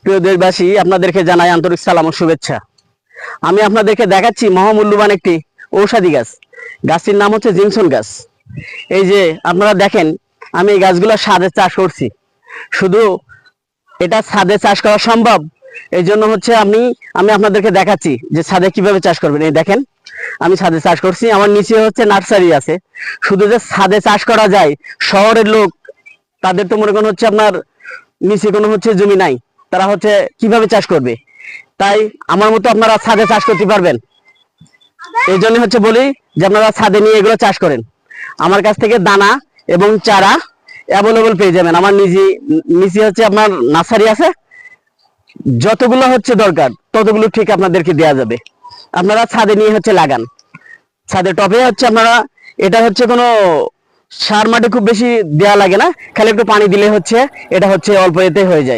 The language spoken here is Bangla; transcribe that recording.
প্রিয় দেশবাসী, আপনাদেরকে জানাই আন্তরিক সালাম ও শুভেচ্ছা। আমি আপনাদেরকে দেখাচ্ছি মহামূল্যবান একটি ঔষধি গাছ। গাছটির নাম হচ্ছে জিনসন গাছ। এই যে আপনারা দেখেন, আমি এই গাছগুলো ছাদে চাষ করছি। শুধু এটা ছাদে চাষ করা সম্ভব, এই জন্য হচ্ছে আমি আপনাদেরকে দেখাচ্ছি যে ছাদে কিভাবে চাষ করবেন। এই দেখেন, আমি ছাদে চাষ করছি, আমার নিচে হচ্ছে নার্সারি আছে। শুধু যে ছাদে চাষ করা যায়, শহরের লোক তাদের তো মনে করেন হচ্ছে আপনার নিচে কোনো হচ্ছে জমি নাই, তারা হচ্ছে কিভাবে চাষ করবে। তাই আমার মতো আপনারা ছাদে চাষ করতে পারবেন। এই জন্য হচ্ছে বলি যে আপনারা ছাদে নিয়ে এগুলো চাষ করেন। আমার কাছ থেকে দানা এবং চারা অ্যাভেলেবল পেয়ে যাবেন। আমার নিচে হচ্ছে আপনার নার্সারি আছে, যতগুলো হচ্ছে দরকার ততগুলো ঠিক আপনাদেরকে দেওয়া যাবে। আপনারা ছাদে নিয়ে হচ্ছে লাগান। ছাদে টবে হচ্ছে আপনারা, এটা হচ্ছে কোনো সার মাটি খুব বেশি দেওয়া লাগে না, খালি একটু পানি দিলে হচ্ছে এটা হচ্ছে অল্প এতে হয়ে যায়।